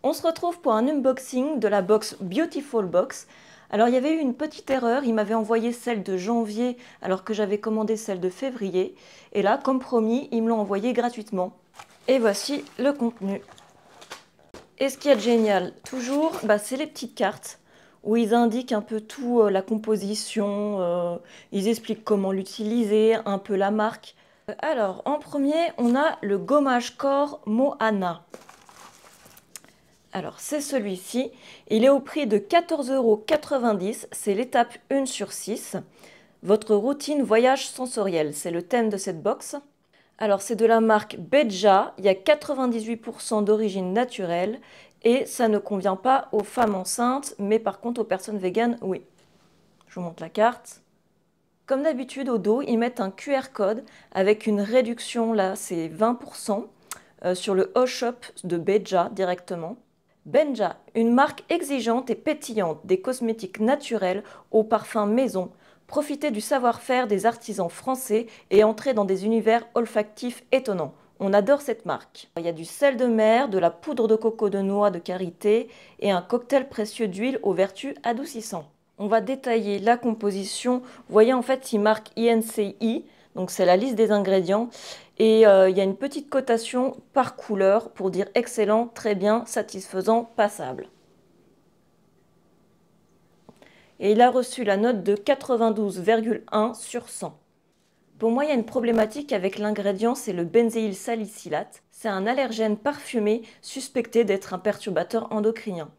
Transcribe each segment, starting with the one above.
On se retrouve pour un unboxing de la box Beautiful Box. Alors il y avait eu une petite erreur, il m'avait envoyé celle de janvier alors que j'avais commandé celle de février. Et là, comme promis, ils me l'ont envoyé gratuitement. Et voici le contenu. Et ce qui est génial, toujours, c'est les petites cartes où ils indiquent un peu tout, la composition, ils expliquent comment l'utiliser, un peu la marque. Alors, en premier, on a le gommage corps Mohana. Alors, c'est celui-ci. Il est au prix de 14,90 €. C'est l'étape 1 sur 6. Votre routine voyage sensoriel, c'est le thème de cette box. Alors, c'est de la marque Beja. Il y a 98% d'origine naturelle et ça ne convient pas aux femmes enceintes, mais par contre aux personnes véganes, oui. Je vous montre la carte. Comme d'habitude, au dos, ils mettent un QR code avec une réduction, là, c'est 20% sur le O-Shop de Beja directement. Benja, une marque exigeante et pétillante des cosmétiques naturels aux parfums maison. Profitez du savoir-faire des artisans français et entrez dans des univers olfactifs étonnants. On adore cette marque. Il y a du sel de mer, de la poudre de coco de noix de karité et un cocktail précieux d'huile aux vertus adoucissantes. On va détailler la composition. Vous voyez, en fait, il marque INCI, donc c'est la liste des ingrédients. Et il y a une petite cotation par couleur pour dire excellent, très bien, satisfaisant, passable. Et il a reçu la note de 92,1 sur 100. Pour moi, il y a une problématique avec l'ingrédient, c'est le benzéyl salicylate. C'est un allergène parfumé suspecté d'être un perturbateur endocrinien.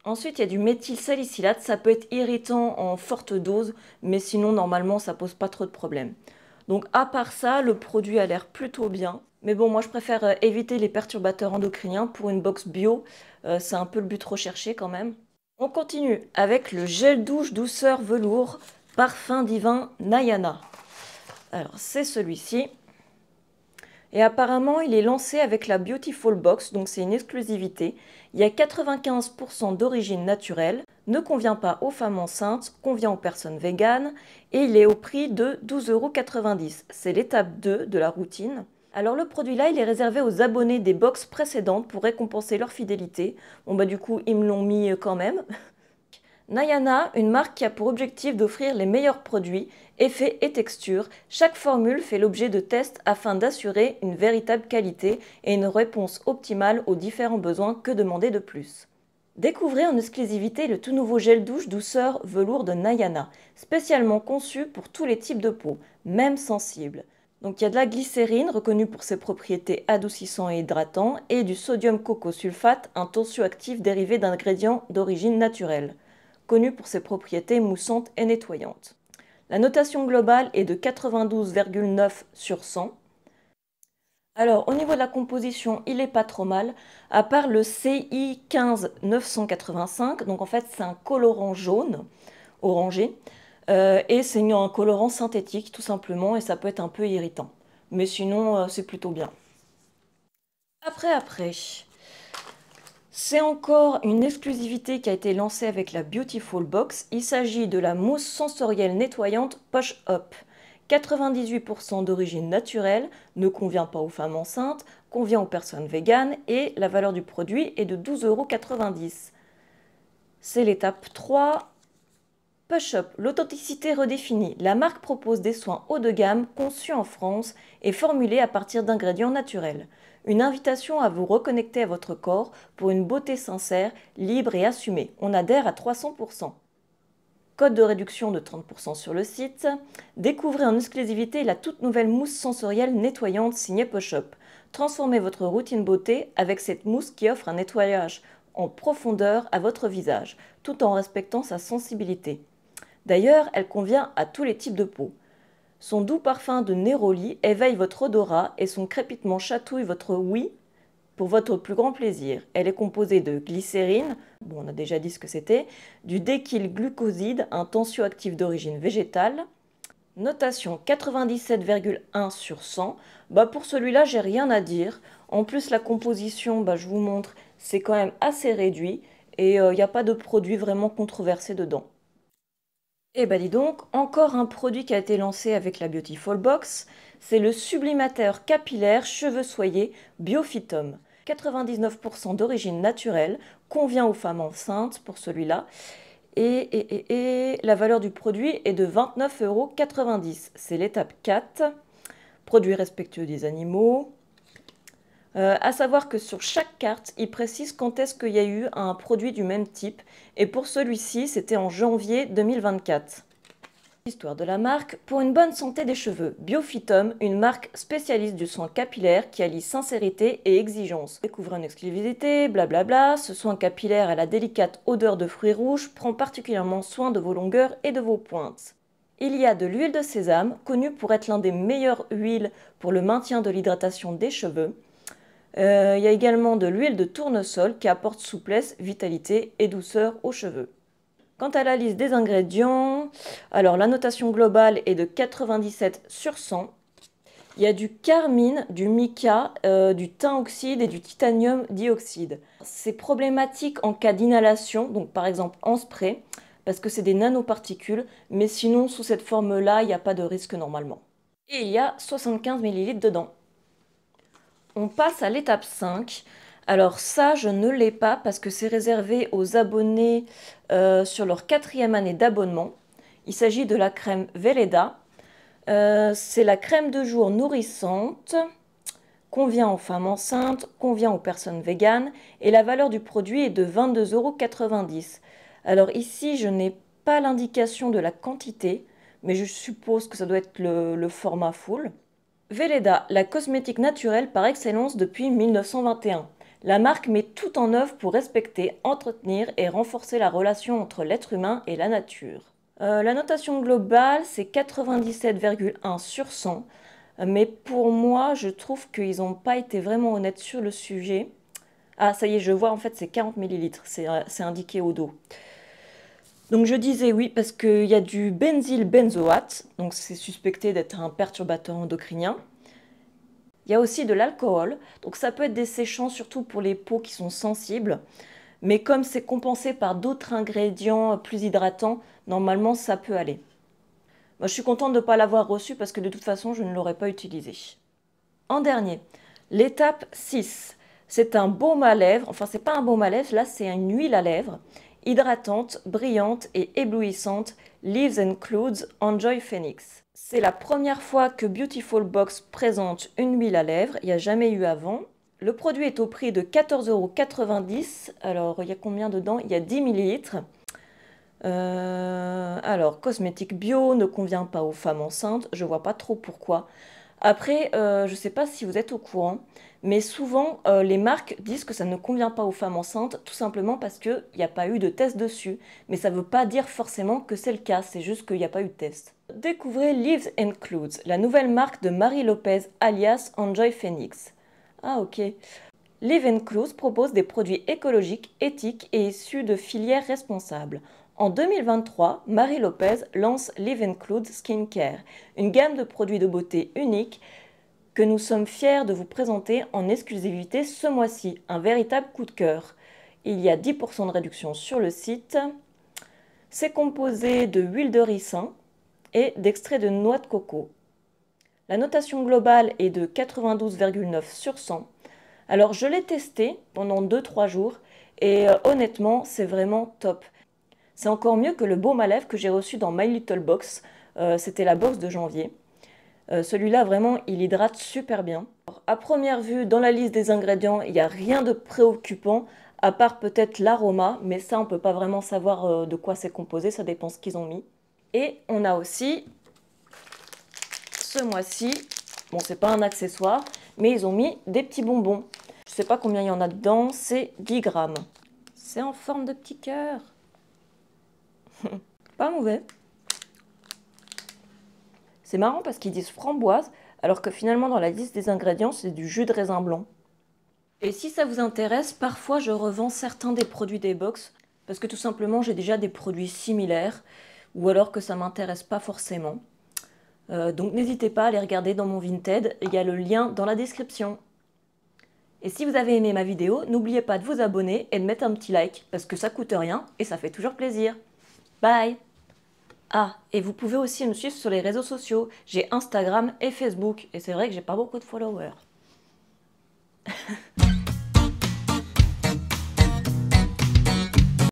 Ensuite, il y a du méthylsalicylate, ça peut être irritant en forte dose, mais sinon, normalement, ça pose pas trop de problèmes. Donc, à part ça, le produit a l'air plutôt bien. Mais bon, moi, je préfère éviter les perturbateurs endocriniens pour une box bio. C'est un peu le but recherché quand même. On continue avec le gel douche douceur velours parfum divin Nayana. Alors, c'est celui-ci. Et apparemment, il est lancé avec la Beautiful Box, donc c'est une exclusivité. Il y a 95% d'origine naturelle, ne convient pas aux femmes enceintes, convient aux personnes véganes, et il est au prix de 12,90 €. C'est l'étape 2 de la routine. Alors le produit là, il est réservé aux abonnés des box précédentes pour récompenser leur fidélité. Bon du coup, ils me l'ont mis quand même. Nayana, une marque qui a pour objectif d'offrir les meilleurs produits, effets et textures. Chaque formule fait l'objet de tests afin d'assurer une véritable qualité et une réponse optimale aux différents besoins. Que demander de plus? Découvrez en exclusivité le tout nouveau gel douche douceur velours de Nayana, spécialement conçu pour tous les types de peau, même sensibles. Donc il y a de la glycérine reconnue pour ses propriétés adoucissantes et hydratantes et du sodium cocosulfate, un tensioactif dérivé d'ingrédients d'origine naturelle, connu pour ses propriétés moussantes et nettoyantes. La notation globale est de 92,9 sur 100. Alors, au niveau de la composition, il n'est pas trop mal, à part le CI 15985, donc en fait c'est un colorant jaune, orangé, et c'est un colorant synthétique tout simplement, et ça peut être un peu irritant. Mais sinon, c'est plutôt bien. Après, c'est encore une exclusivité qui a été lancée avec la Beautiful Box. Il s'agit de la mousse sensorielle nettoyante Push Up. 98% d'origine naturelle, ne convient pas aux femmes enceintes, convient aux personnes véganes et la valeur du produit est de 12,90 €. C'est l'étape 3. Push Up, l'authenticité redéfinie. La marque propose des soins haut de gamme conçus en France et formulés à partir d'ingrédients naturels. Une invitation à vous reconnecter à votre corps pour une beauté sincère, libre et assumée. On adhère à 300%. Code de réduction de 30% sur le site. Découvrez en exclusivité la toute nouvelle mousse sensorielle nettoyante signée Push Up. Transformez votre routine beauté avec cette mousse qui offre un nettoyage en profondeur à votre visage, tout en respectant sa sensibilité. D'ailleurs, elle convient à tous les types de peau. Son doux parfum de néroli éveille votre odorat et son crépitement chatouille votre oui pour votre plus grand plaisir. Elle est composée de glycérine, bon, on a déjà dit ce que c'était, du dékylglucoside, un tensioactif d'origine végétale. Notation 97,1 sur 100. Pour celui-là, j'ai rien à dire. En plus, la composition, je vous montre, c'est quand même assez réduit et il n'y a pas de produit vraiment controversé dedans. Et dis donc, encore un produit qui a été lancé avec la Beautiful Box, c'est le sublimateur capillaire cheveux soyeux Biophytum. 99% d'origine naturelle, convient aux femmes enceintes pour celui-là. Et la valeur du produit est de 29,90 €. C'est l'étape 4. Produit respectueux des animaux. À savoir que sur chaque carte, il précise quand est-ce qu'il y a eu un produit du même type. Et pour celui-ci, c'était en janvier 2024. Histoire de la marque. Pour une bonne santé des cheveux, Biophytum, une marque spécialiste du soin capillaire qui allie sincérité et exigence. Découvrez une exclusivité, blablabla. Ce soin capillaire à la délicate odeur de fruits rouges prend particulièrement soin de vos longueurs et de vos pointes. Il y a de l'huile de sésame, connue pour être l'un des meilleures huiles pour le maintien de l'hydratation des cheveux. Il y a également de l'huile de tournesol qui apporte souplesse, vitalité et douceur aux cheveux. Quant à la liste des ingrédients, alors la notation globale est de 97 sur 100. Il y a du carmine, du mica, du tin oxyde et du titanium dioxyde. C'est problématique en cas d'inhalation, donc par exemple en spray, parce que c'est des nanoparticules, mais sinon sous cette forme-là, il n'y a pas de risque normalement. Et il y a 75 ml dedans. On passe à l'étape 5. Alors ça, je ne l'ai pas parce que c'est réservé aux abonnés sur leur 4e année d'abonnement. Il s'agit de la crème Velleda. C'est la crème de jour nourrissante, convient aux femmes enceintes, convient aux personnes véganes et la valeur du produit est de 22,90 €. Alors ici, je n'ai pas l'indication de la quantité, mais je suppose que ça doit être le format full. Velleda, la cosmétique naturelle par excellence depuis 1921. La marque met tout en œuvre pour respecter, entretenir et renforcer la relation entre l'être humain et la nature. La notation globale, c'est 97,1 sur 100. Mais pour moi, je trouve qu'ils n'ont pas été vraiment honnêtes sur le sujet. Ah, ça y est, je vois, en fait, c'est 40 ml. C'est indiqué au dos. Donc je disais oui parce qu'il y a du benzylbenzoate, donc c'est suspecté d'être un perturbateur endocrinien. Il y a aussi de l'alcool, donc ça peut être desséchant surtout pour les peaux qui sont sensibles. Mais comme c'est compensé par d'autres ingrédients plus hydratants, normalement ça peut aller. Moi, je suis contente de ne pas l'avoir reçu parce que de toute façon je ne l'aurais pas utilisé. En dernier, l'étape 6. C'est un baume à lèvres, enfin c'est pas un baume à lèvres, là c'est une huile à lèvres, hydratante, brillante et éblouissante, Leaves and Clouds Enjoy Phoenix. C'est la première fois que Beautiful Box présente une huile à lèvres, il n'y a jamais eu avant. Le produit est au prix de 14,90 €. Alors, il y a combien dedans? Il y a 10 ml. Alors, cosmétique bio, ne convient pas aux femmes enceintes. Je vois pas trop pourquoi. Après, je ne sais pas si vous êtes au courant, mais souvent, les marques disent que ça ne convient pas aux femmes enceintes, tout simplement parce qu'il n'y a pas eu de test dessus. Mais ça ne veut pas dire forcément que c'est le cas, c'est juste qu'il n'y a pas eu de test. Découvrez Leaves and Clouds, la nouvelle marque de Marie Lopez alias Enjoy Phoenix. Ah ok. Leaves & Clouds propose des produits écologiques, éthiques et issus de filières responsables. En 2023, Marie Lopez lance Leaves & Clouds Skincare, une gamme de produits de beauté unique que nous sommes fiers de vous présenter en exclusivité ce mois-ci, un véritable coup de cœur. Il y a 10% de réduction sur le site. C'est composé de huile de ricin et d'extrait de noix de coco. La notation globale est de 92,9 sur 100. Alors je l'ai testé pendant 2-3 jours et honnêtement c'est vraiment top. C'est encore mieux que le baume à lèvres que j'ai reçu dans My Little Box, c'était la box de janvier. Celui-là vraiment il hydrate super bien. Alors, à première vue dans la liste des ingrédients il n'y a rien de préoccupant à part peut-être l'aroma, mais ça on ne peut pas vraiment savoir de quoi c'est composé, ça dépend ce qu'ils ont mis. Et on a aussi ce mois-ci, bon c'est pas un accessoire, mais ils ont mis des petits bonbons. Je sais pas combien il y en a dedans, c'est 10 grammes. C'est en forme de petit cœur. Pas mauvais. C'est marrant parce qu'ils disent framboise, alors que finalement dans la liste des ingrédients, c'est du jus de raisin blanc. Et si ça vous intéresse, parfois je revends certains des produits des box, parce que tout simplement j'ai déjà des produits similaires, ou alors que ça m'intéresse pas forcément. Donc n'hésitez pas à aller regarder dans mon Vinted, il y a le lien dans la description. Et si vous avez aimé ma vidéo, n'oubliez pas de vous abonner et de mettre un petit like, parce que ça coûte rien et ça fait toujours plaisir. Bye! Ah, et vous pouvez aussi me suivre sur les réseaux sociaux, j'ai Instagram et Facebook, et c'est vrai que j'ai pas beaucoup de followers.